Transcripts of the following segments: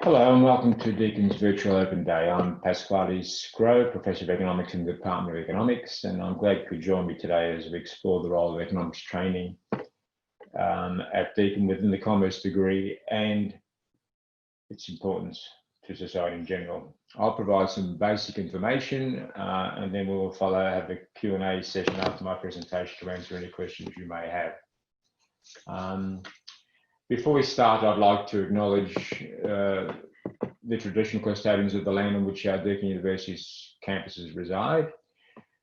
Hello and welcome to Deakin's Virtual Open Day. I'm Pasquale Scrow, Professor of Economics in the Department of Economics, and I'm glad you could join me today as we explore the role of economics training at Deakin within the Commerce degree and its importance to society in general. I'll provide some basic information and then we'll have a Q&A session after my presentation to answer any questions you may have. Before we start, I'd like to acknowledge the traditional custodians of the land on which our Deakin University's campuses reside.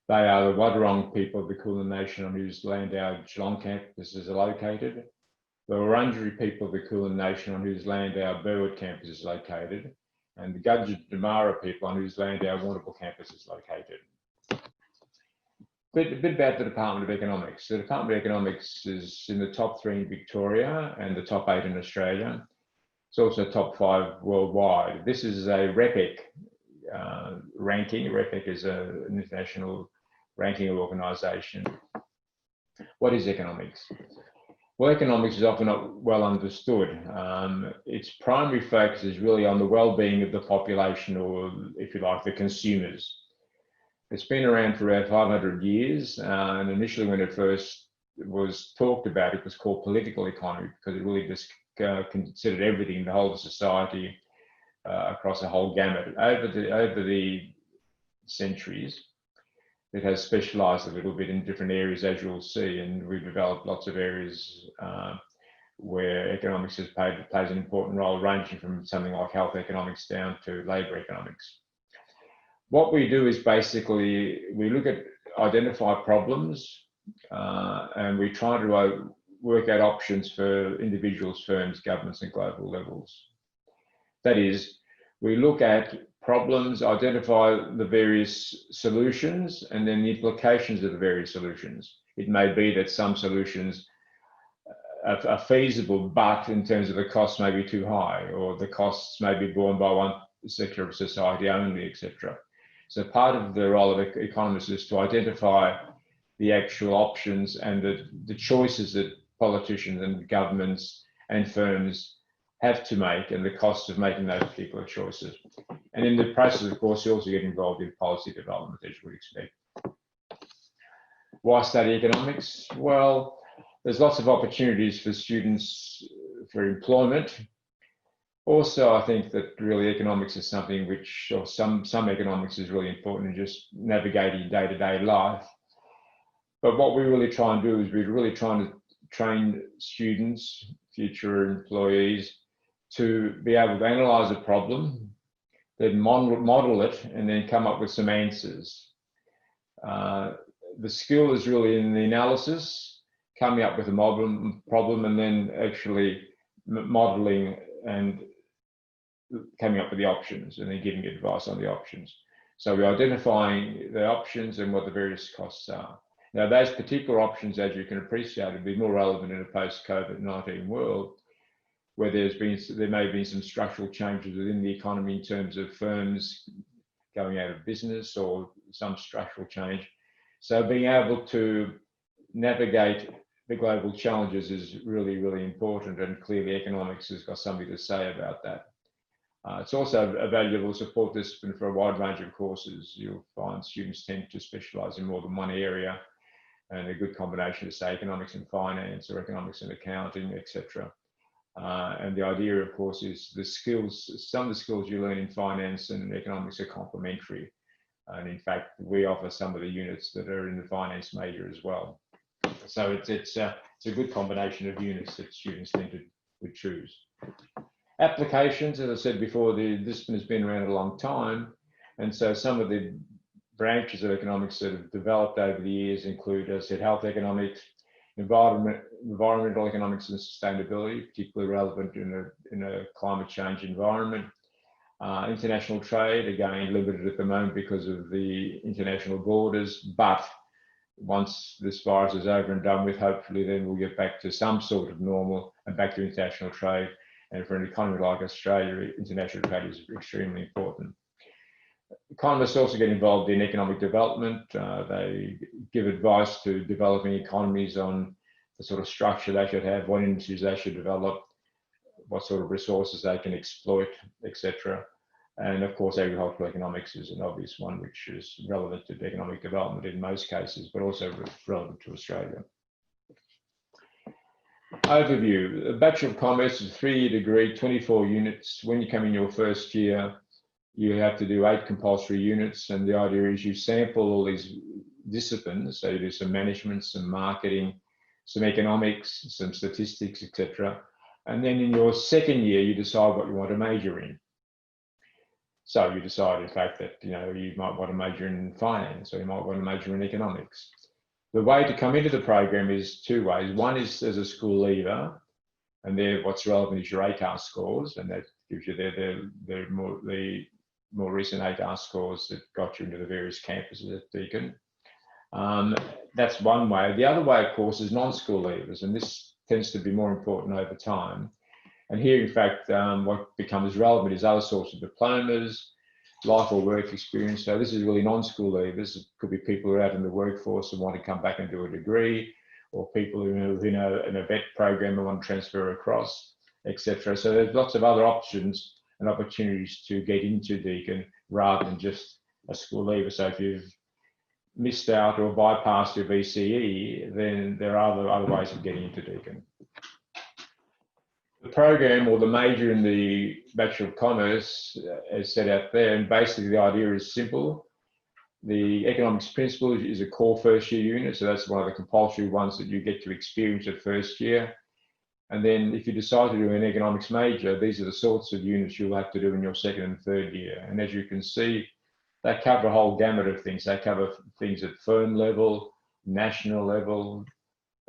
They are the Wadawurrung people of the Kulin Nation on whose land our Geelong campuses are located, the Wurundjeri people of the Kulin Nation on whose land our Burwood campus is located, and the Gudger Damara people on whose land our Warrnambool campus is located. A bit about the Department of Economics. The Department of Economics is in the top 3 in Victoria and the top 8 in Australia. It's also top 5 worldwide. This is a REPEC ranking. REPEC is an international ranking organisation. What is economics? Well, economics is often not well understood. Its primary focus is really on the well-being of the population, or if you like, the consumers. It's been around for about 500 years, and initially when it first was talked about, it was called political economy because it really just considered everything, the whole of society, across a whole gamut. Over the centuries, it has specialised a little bit in different areas, as you'll see, and we've developed lots of areas where economics plays an important role, ranging from something like health economics down to labour economics. What we do is basically we identify problems and we try to work out options for individuals, firms, governments and global levels. That is, we look at problems, identify the various solutions and then the implications of the various solutions. It may be that some solutions are feasible, but in terms of the costs may be too high, or the costs may be borne by one sector of society only, etc. So part of the role of economists is to identify the actual options and the choices that politicians and governments and firms have to make and the costs of making those particular choices. And in the process, of course, you also get involved in policy development, as you would expect. Why study economics? Well, there's lots of opportunities for students for employment. Also, I think that really economics is something which, or some economics is really important in just navigating day-to-day life. But what we really try and do is we're really trying to train students, future employees, to be able to analyse a problem, then model it, and then come up with some answers. The skill is really in the analysis, coming up with a problem, and then actually modelling and coming up with the options and then giving advice on the options. So we're identifying the options and what the various costs are. Now, those particular options, as you can appreciate, would be more relevant in a post-COVID-19 world, where there may have been some structural changes within the economy in terms of firms going out of business or some structural change. So being able to navigate the global challenges is really, really important, and clearly economics has got something to say about that. It's also a valuable support discipline for a wide range of courses. You'll find students tend to specialise in more than one area, and a good combination of, say, economics and finance or economics and accounting, etc. And the idea, of course, is the skills, some of the skills you learn in finance and economics are complementary. And in fact, we offer some of the units that are in the finance major as well. So it's a good combination of units that students would choose. Applications, as I said before, the discipline has been around a long time. And so some of the branches of economics that have developed over the years include, as I said, health economics, environmental economics and sustainability, particularly relevant in a climate change environment. International trade, again, limited at the moment because of the international borders, but once this virus is over and done with, hopefully then we'll get back to some sort of normal and back to international trade. And for an economy like Australia, international trade is extremely important. Economists also get involved in economic development. They give advice to developing economies on the sort of structure they should have, what industries they should develop, what sort of resources they can exploit, etc. And of course, agricultural economics is an obvious one, which is relevant to economic development in most cases, but also relevant to Australia. Overview. The Bachelor of Commerce is a 3-year degree, 24 units. When you come in your first year, you have to do 8 compulsory units, and the idea is you sample all these disciplines. So you do some management, some marketing, some economics, some statistics, etc. And then in your second year, you decide what you want to major in. So you decide, in fact, that you might want to major in finance, or you might want to major in economics. The way to come into the program is 2 ways. One is as a school leaver, and there what's relevant is your ATAR scores, and that gives you the more recent ATAR scores that got you into the various campuses at Deakin. That's one way. The other way, of course, is non-school leavers, and this tends to be more important over time. And here, in fact, what becomes relevant is other sorts of diplomas, life or work experience. So this is really non-school leavers. It could be people who are out in the workforce and want to come back and do a degree, or people who are in a vet program and want to transfer across, etc. So there's lots of other options and opportunities to get into Deakin rather than just a school leaver. So if you've missed out or bypassed your VCE, then there are other ways of getting into Deakin. The program or the major in the Bachelor of Commerce is set out there, and basically the idea is simple. The economics principle is a core first year unit, so that's one of the compulsory ones that you get to experience at first year. And then if you decide to do an economics major, these are the sorts of units you'll have to do in your second and third year. And as you can see, they cover a whole gamut of things. They cover things at firm level, national level,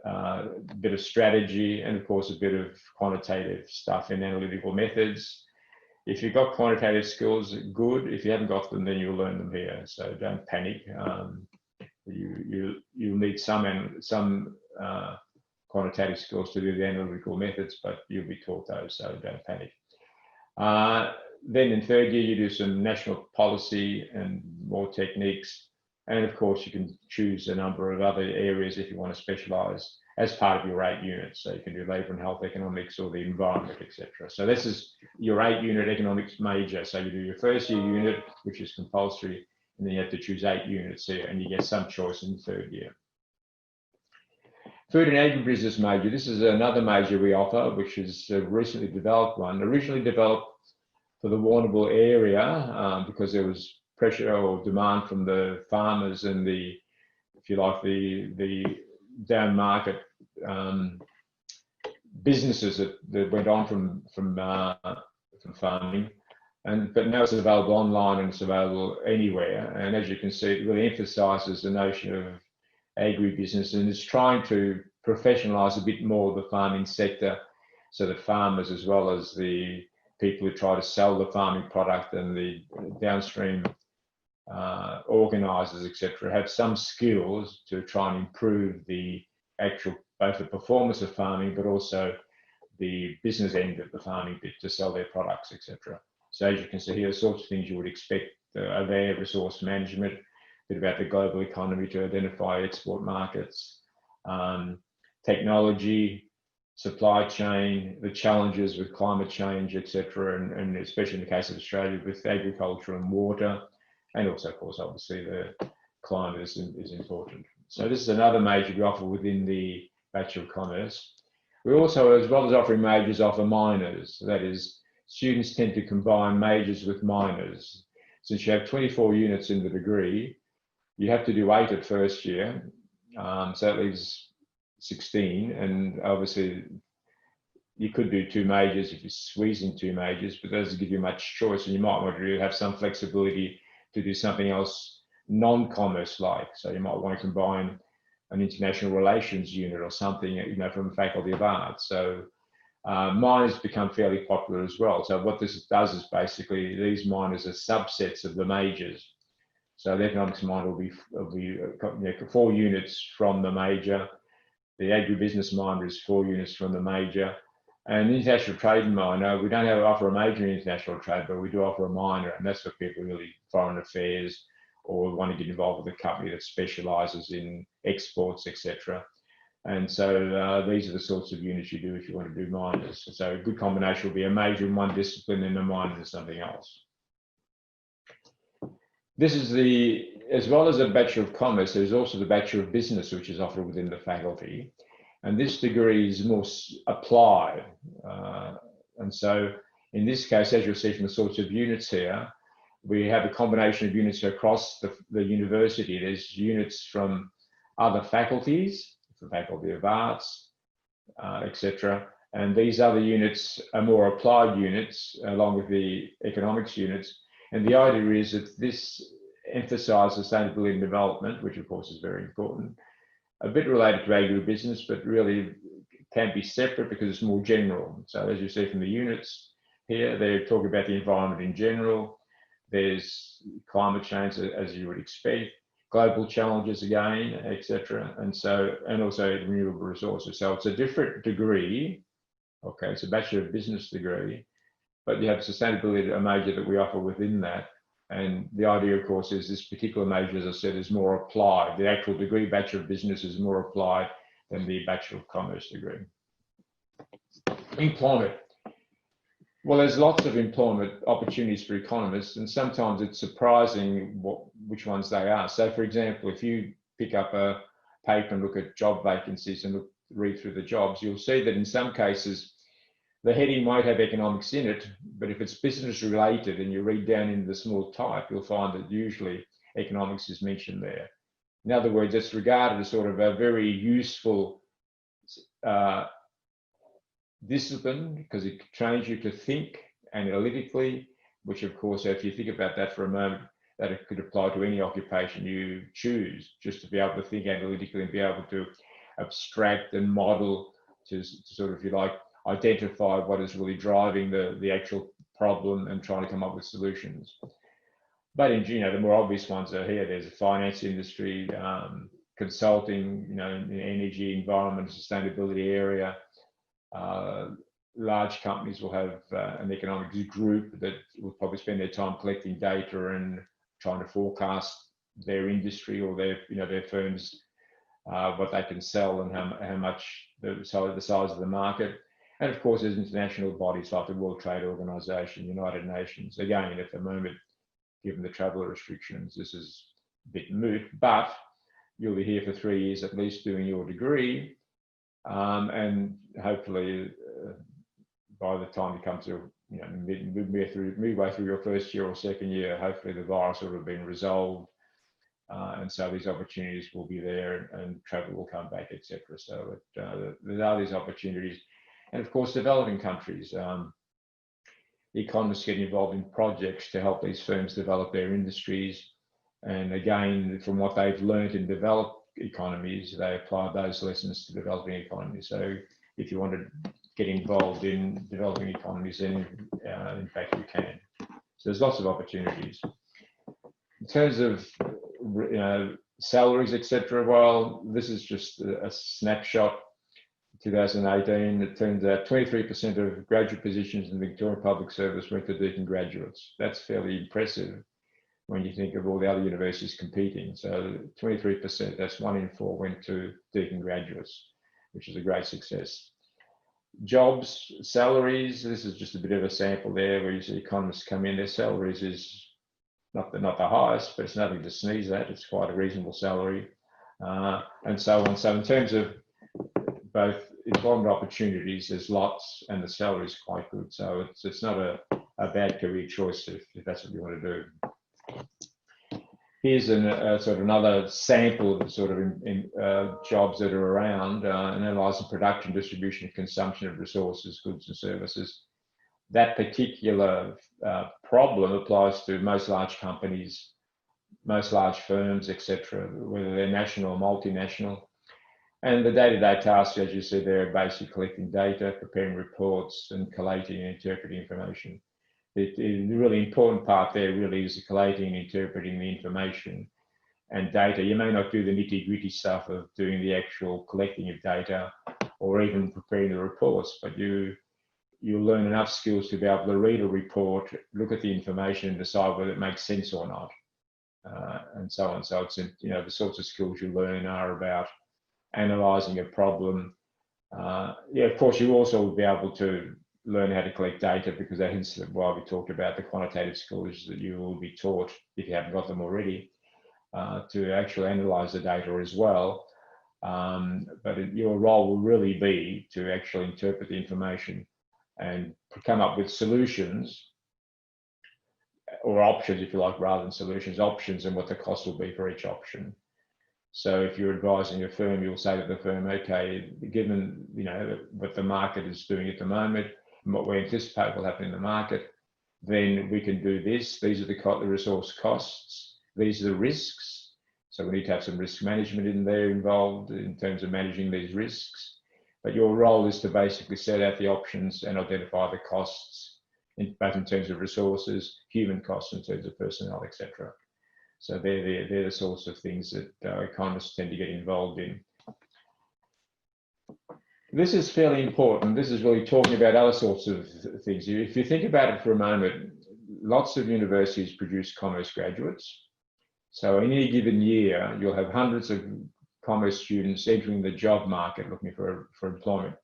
a bit of strategy, and of course a bit of quantitative stuff in analytical methods. If you've got quantitative skills, good. If you haven't got them, then you'll learn them here. So don't panic. You'll need some quantitative skills to do the analytical methods, but you'll be taught those, so don't panic. Then in third year, you do some national policy and more techniques. And of course, you can choose a number of other areas if you want to specialise as part of your 8 units. So you can do labour and health economics or the environment, etc. So this is your 8-unit economics major. So you do your first year unit, which is compulsory, and then you have to choose 8 units here, and you get some choice in the third year. Food and agribusiness major. This is another major we offer, which is a recently developed one. Originally developed for the Warrnambool area because there was pressure or demand from the farmers and the, if you like, the down market businesses that went on from farming, but now it's available online and it's available anywhere. And as you can see, it really emphasises the notion of agribusiness, and it's trying to professionalise a bit more the farming sector, so that farmers, as well as the people who try to sell the farming product and the downstream organisers, etc., have some skills to try and improve the actual, both the performance of farming, but also the business end of the farming bit to sell their products, etc. So as you can see here, the sorts of things you would expect are there: resource management, a bit about the global economy to identify export markets, technology, supply chain, the challenges with climate change, etc., and especially in the case of Australia with agriculture and water, and also, of course, obviously the climate is important. So this is another major we offer within the Bachelor of Commerce. We also, as well as offering majors, offer minors. That is, students tend to combine majors with minors. Since you have 24 units in the degree, you have to do 8 at first year, so that leaves 16, and obviously you could do 2 majors if you squeeze in 2 majors, but that doesn't give you much choice, and you might want to have some flexibility to do something else non-commerce like. So you might want to combine an international relations unit or something, from the Faculty of Arts. So minors become fairly popular as well. So what this does is basically these minors are subsets of the majors. So the economics minor will be 4 units from the major. The agribusiness minor is 4 units from the major. And the international trade minor, we don't offer a major in international trade, but we do offer a minor, and that's for people really foreign affairs or want to get involved with a company that specialises in exports, etc. And so these are the sorts of units you do if you want to do minors. So a good combination will be a major in one discipline and a minor in something else. This is as well as a Bachelor of Commerce, there's also the Bachelor of Business, which is offered within the faculty. And this degree is more applied. And so in this case, as you'll see from the sorts of units here, we have a combination of units across the university. There's units from other faculties, the Faculty of Arts, etc. And these other units are more applied units, along with the economics units. And the idea is that this emphasises sustainability and development, which of course is very important, a bit related to agribusiness, but really can be separate because it's more general. So as you see from the units here, they're talking about the environment in general. There's climate change, as you would expect, global challenges again, etc. And also renewable resources. So it's a different degree. Okay, it's a Bachelor of Business degree, but you have sustainability, a major that we offer within that. And the idea, of course, is this particular major, as I said, is more applied. The actual degree, Bachelor of Business, is more applied than the Bachelor of Commerce degree. Employment. Well, there's lots of employment opportunities for economists, and sometimes it's surprising which ones they are. So, for example, if you pick up a paper and look at job vacancies and read through the jobs, you'll see that in some cases, the heading might have economics in it, but if it's business related and you read down into the small type, you'll find that usually economics is mentioned there. In other words, it's regarded as sort of a very useful discipline because it trains you to think analytically, which of course, if you think about that for a moment, that it could apply to any occupation you choose, just to be able to think analytically and be able to abstract and model to sort of, if you like, identify what is really driving the actual problem and trying to come up with solutions. But in, the more obvious ones are here. There's the finance industry, consulting, in the energy, environment, sustainability area. Large companies will have an economics group that will probably spend their time collecting data and trying to forecast their industry or their firms, what they can sell and how much the size of the market. And of course, there's international bodies like the World Trade Organization, United Nations. Again, at the moment, given the travel restrictions, this is a bit moot, but you'll be here for 3 years at least doing your degree. And hopefully, by the time you come to midway through your first year or second year, hopefully the virus will have been resolved, and so these opportunities will be there, and travel will come back, etc. So there are these opportunities, and of course, developing countries. The economists get involved in projects to help these firms develop their industries, and again, from what they've learned in developed economies, they apply those lessons to developing economies. So if you want to get involved in developing economies, then in fact you can. So there's lots of opportunities. In terms of salaries, etc., well, this is just a snapshot. 2018, it turns out 23% of graduate positions in the Victorian Public Service went to Deakin graduates. That's fairly impressive when you think of all the other universities competing. So 23%, that's 1 in 4 went to Deakin graduates, which is a great success. Jobs, salaries, this is just a bit of a sample there where you see economists come in, their salaries is not the highest, but it's nothing to sneeze at. It's quite a reasonable salary, and so on. So in terms of both employment opportunities, there's lots, and the salary is quite good. So it's not a bad career choice if that's what you want to do. Here's sort of another sample of the sort of jobs that are around, analysing production, distribution, and consumption of resources, goods and services. That particular problem applies to most large companies, most large firms, etc., whether they're national or multinational. And the day-to-day tasks, as you see there, are basically collecting data, preparing reports, and collating and interpreting information. The really important part there really is the collating and interpreting the information and data. You may not do the nitty-gritty stuff of doing the actual collecting of data or even preparing the reports, but you'll learn enough skills to be able to read a report, look at the information, and decide whether it makes sense or not, and so on. So it's the sorts of skills you learn are about analysing a problem. Yeah, of course, you also will be able to learn how to collect data, because that hence why we talked about the quantitative skills that you will be taught, if you haven't got them already, to actually analyse the data as well. But your role will really be to actually interpret the information and come up with solutions, or options, if you like, rather than solutions, options, and what the cost will be for each option. So if you're advising a firm, you'll say to the firm, okay, given what the market is doing at the moment and what we anticipate will happen in the market, then we can do this. These are the resource costs. These are the risks. So we need to have some risk management in there involved in terms of managing these risks. But your role is to basically set out the options and identify the costs, both in terms of resources, human costs in terms of personnel, etc. So they're the sorts of things that economists tend to get involved in. This is fairly important. This is really talking about other sorts of things. If you think about it for a moment, lots of universities produce commerce graduates. So in any given year, you'll have hundreds of commerce students entering the job market looking for employment.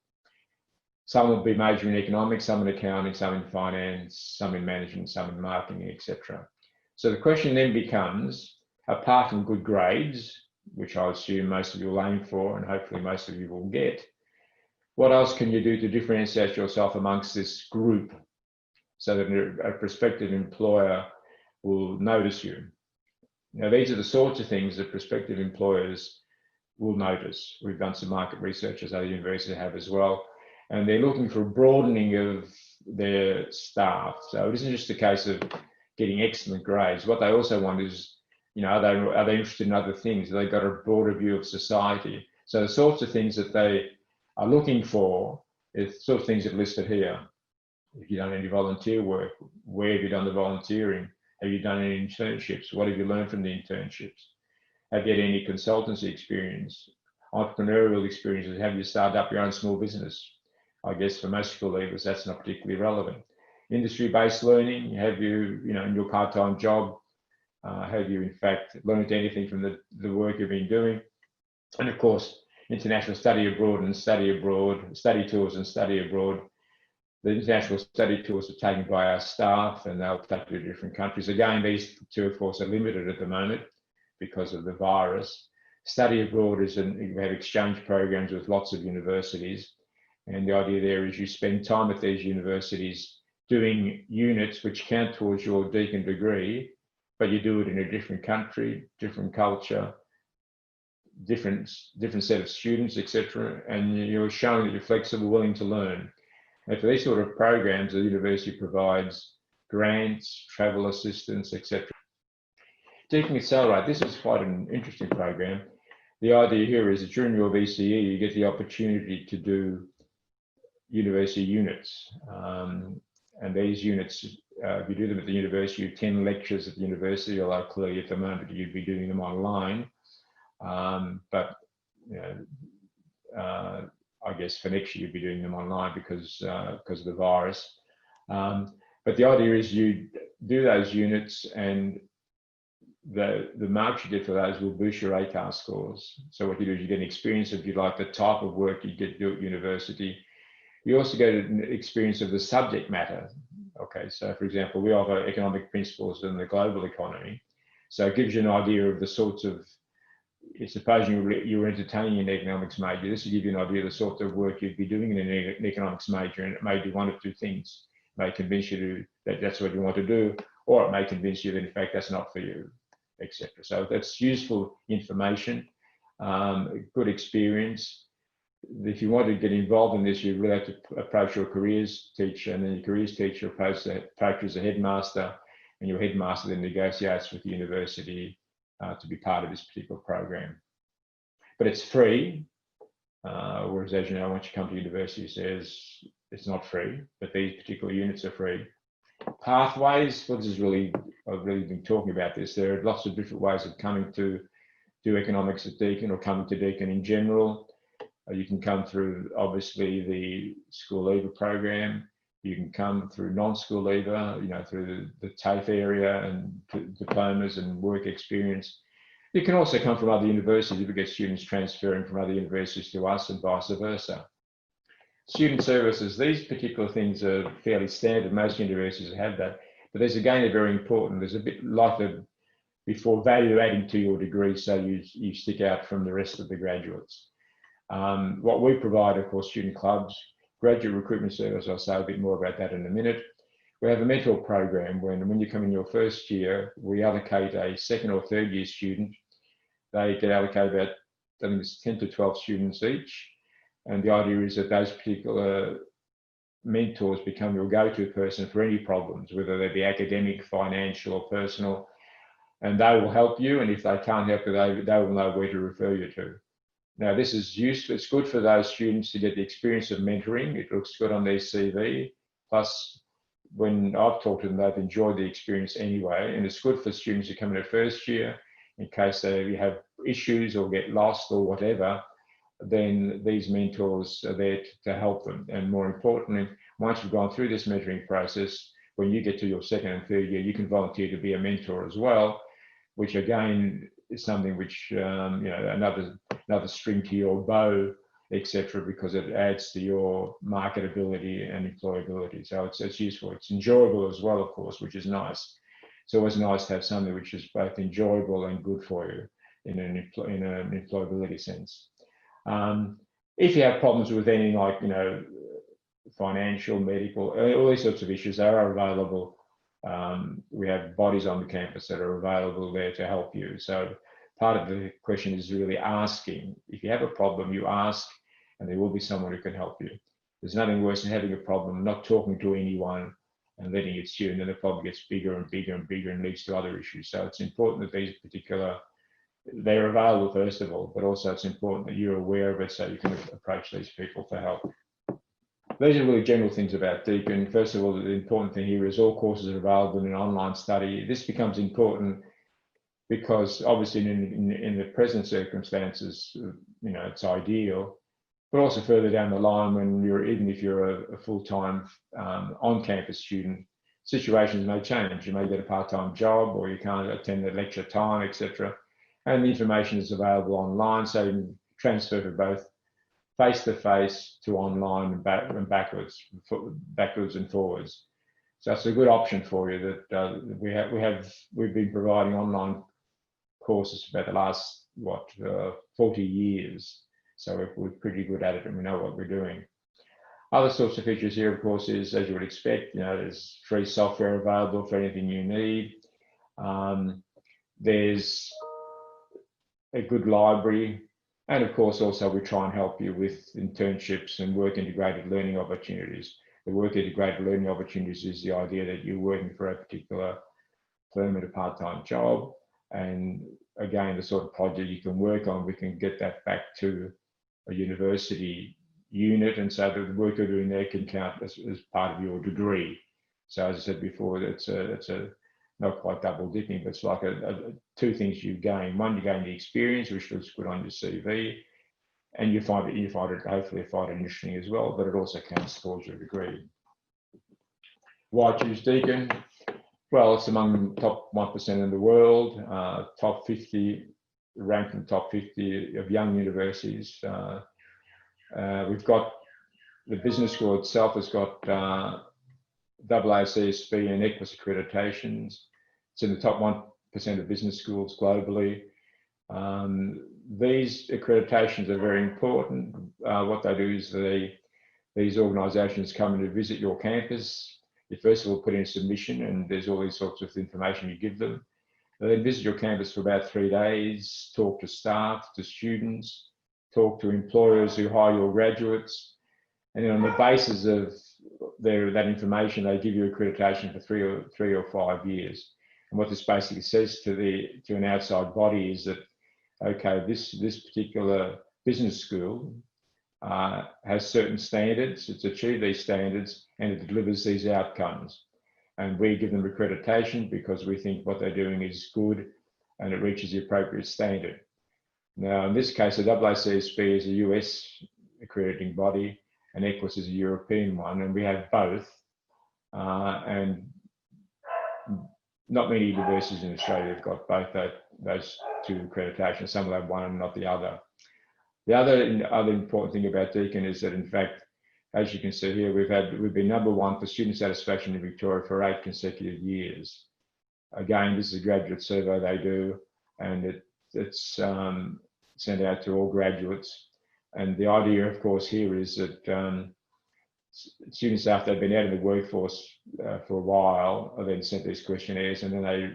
Some will be majoring in economics, some in accounting, some in finance, some in management, some in marketing, etc. So the question then becomes, apart from good grades, which I assume most of you will aim for and hopefully most of you will get, what else can you do to differentiate yourself amongst this group so that a prospective employer will notice you? Now, these are the sorts of things that prospective employers will notice. We've done some market research, as other universities have as well, and they're looking for a broadening of their staff. So it isn't just a case of getting excellent grades. What they also want is, are they interested in other things? They've got a broader view of society. So the sorts of things that they are looking for is the sort of things that are listed here. Have you done any volunteer work? Where have you done the volunteering? Have you done any internships? What have you learned from the internships? Have you had any consultancy experience? Entrepreneurial experiences? Have you started up your own small business? I guess for most school leavers, that's not particularly relevant. Industry-based learning, have you, in your part-time job, have you in fact learned anything from the work you've been doing? And of course, international study abroad and study tours and study abroad. The international study tours are taken by our staff and they'll take you to different countries. Again, these two, of course, are limited at the moment because of the virus. Study abroad is, we have exchange programs with lots of universities. And the idea there is you spend time at these universities doing units which count towards your Deakin degree, but you do it in a different country, different culture, different set of students, etc. And you're showing that you're flexible, willing to learn. And for these sort of programs, the university provides grants, travel assistance, etc. Deakin Accelerate, this is quite an interesting program. The idea here is that during your VCE, you get the opportunity to do university units. And these units, if you do them at the university, you attend lectures at the university, although clearly at the moment you'd be doing them online. But I guess for next year you'd be doing them online because of the virus. But the idea is you do those units, and the marks you get for those will boost your ACAR scores. So what you do is you get an experience of, if you like, the type of work you get to do at university. You also get an experience of the subject matter. Okay, so for example, we offer economic principles in the global economy. So it gives you an idea of the sorts of, supposing you're entertaining an economics major, this will give you an idea of the sort of work you'd be doing in an economics major, and it may do one of two things. It may convince you that that's what you want to do, or it may convince you that in fact that's not for you, etc. So that's useful information, good experience. If you want to get involved in this, you really have to approach your careers teacher, and then your careers teacher approaches a headmaster, and your headmaster then negotiates with the university to be part of this particular program. But it's free, whereas, as you know, once you come to university, it says it's not free, but these particular units are free. Pathways, well, this is really, I've really been talking about this. There are lots of different ways of coming to do economics at Deakin, or coming to Deakin in general. You can come through, obviously, the school leaver program. You can come through non-school leaver, through the TAFE area and diplomas and work experience. It can also come from other universities if we get students transferring from other universities to us and vice versa. Student services, these particular things are fairly standard. Most universities have that, but there's again a very important, there's a bit like the before value adding to your degree, so you stick out from the rest of the graduates. What we provide, of course, student clubs, graduate recruitment service, I'll say a bit more about that in a minute. We have a mentor program when you come in your first year, we allocate a second or third year student. They get allocated about, I think it's 10 to 12 students each. And the idea is that those particular mentors become your go-to person for any problems, whether they be academic, financial, or personal, and they will help you. And if they can't help you, they will know where to refer you to. Now, this is useful. It's good for those students to get the experience of mentoring. It looks good on their CV. Plus, when I've talked to them, they've enjoyed the experience anyway. And it's good for students who come in their first year, in case they have issues or get lost or whatever, then these mentors are there to help them. And more importantly, once you've gone through this mentoring process, when you get to your second and third year, you can volunteer to be a mentor as well, which again is something which, another string to your bow, etc., because it adds to your marketability and employability. So it's useful. It's enjoyable as well, of course, which is nice. It's always nice to have something which is both enjoyable and good for you in an employability sense. If you have problems with any, like, financial, medical, all these sorts of issues, they are available. We have bodies on the campus that are available there to help you. So part of the question is really asking. If you have a problem, you ask, and there will be someone who can help you. There's nothing worse than having a problem, not talking to anyone, and letting it stew, and then the problem gets bigger and bigger and bigger and leads to other issues. So it's important that these particular, they're available first of all, but also it's important that you're aware of it so you can approach these people for help. These are really general things about Deakin. First of all, the important thing here is all courses are available in an online study. This becomes important because obviously in the present circumstances, it's ideal, but also further down the line when even if you're a full-time on-campus student, situations may change. You may get a part-time job or you can't attend the lecture time, etc. And the information is available online, so you can transfer for both face-to-face to online and backwards and forwards. So it's a good option for you that we've been providing online courses for about the last 40 years. So we're pretty good at it and we know what we're doing. Other sorts of features here, of course, is, as you would expect, there's free software available for anything you need. There's a good library. And of course, also we try and help you with internships and work integrated learning opportunities. The work integrated learning opportunities is the idea that you're working for a particular firm at a part-time job. And again, the sort of project you can work on, we can get that back to a university unit. And so the work you're doing there can count as part of your degree. So as I said before, it's not quite double dipping, but it's like two things you gain. One, you gain the experience, which looks good on your CV, and you find it hopefully interesting as well, but it also counts towards your degree. Why choose Deakin? Well, it's among the top 1% in the world, top 50, ranked in the top 50 of young universities. We've got the business school itself has got AACSB and EQUIS accreditations. It's in the top 1% of business schools globally. These accreditations are very important. What they do is these organisations come in to visit your campus. You first of all put in a submission and there's all these sorts of information you give them. They then visit your campus for about 3 days, talk to staff, to students, talk to employers who hire your graduates. And then on the basis of that information, they give you accreditation for 3 or 5 years. And what this basically says to an outside body is that, okay, this particular business school has certain standards, it's achieved these standards, and it delivers these outcomes. And we give them accreditation because we think what they're doing is good and it reaches the appropriate standard. Now, in this case, the AACSB is a US accrediting body, and EQUIS is a European one, and we have both. And not many universities in Australia have got both those to accreditation. Some will have one and not the other. The other important thing about Deakin is that, in fact, as you can see here, we've been #1 for student satisfaction in Victoria for 8 consecutive years. Again, this is a graduate survey they do, and it's sent out to all graduates. And the idea, of course, here is that students, after they've been out of the workforce for a while, are then sent these questionnaires, and then they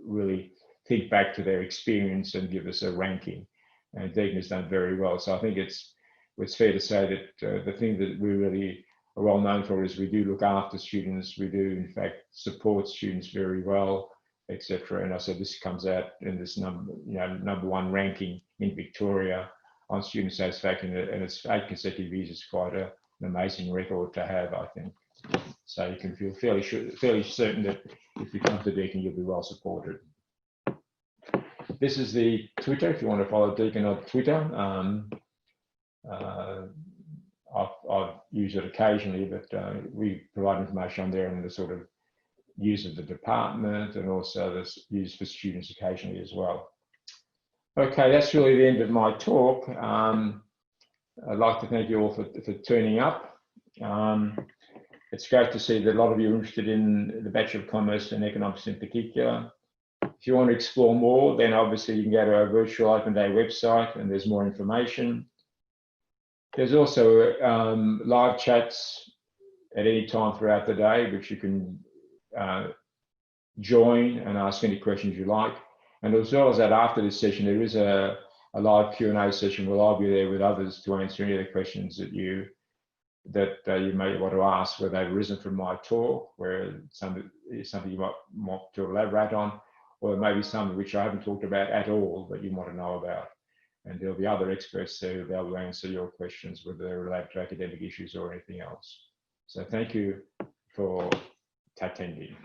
really think back to their experience and give us a ranking. And Deakin has done very well. So I think it's fair to say that the thing that we really are well known for is we do look after students. We do, in fact, support students very well, etc. And I said this comes out in this #1 ranking in Victoria on student satisfaction, and it's 8 consecutive years. It's quite an amazing record to have, I think. So you can feel fairly certain that if you come to Deakin, you'll be well supported. This is the Twitter, if you want to follow Deakin on Twitter. I've used it occasionally, but we provide information on there and the sort of use of the department, and also the use for students occasionally as well. Okay, that's really the end of my talk. I'd like to thank you all for turning up. It's great to see that a lot of you are interested in the Bachelor of Commerce and Economics in particular. If you want to explore more, then obviously you can go to our virtual open day website and there's more information. There's also live chats at any time throughout the day, which you can join and ask any questions you like. And as well as that, after this session, there is a live Q&A session where I'll be there with others to answer any of the questions that you may want to ask, where they've arisen from my talk, where something you might want to elaborate on, or maybe some which I haven't talked about at all that you want to know about. And there'll be other experts there who'll be able to answer your questions, whether they're related to academic issues or anything else. So thank you for attending.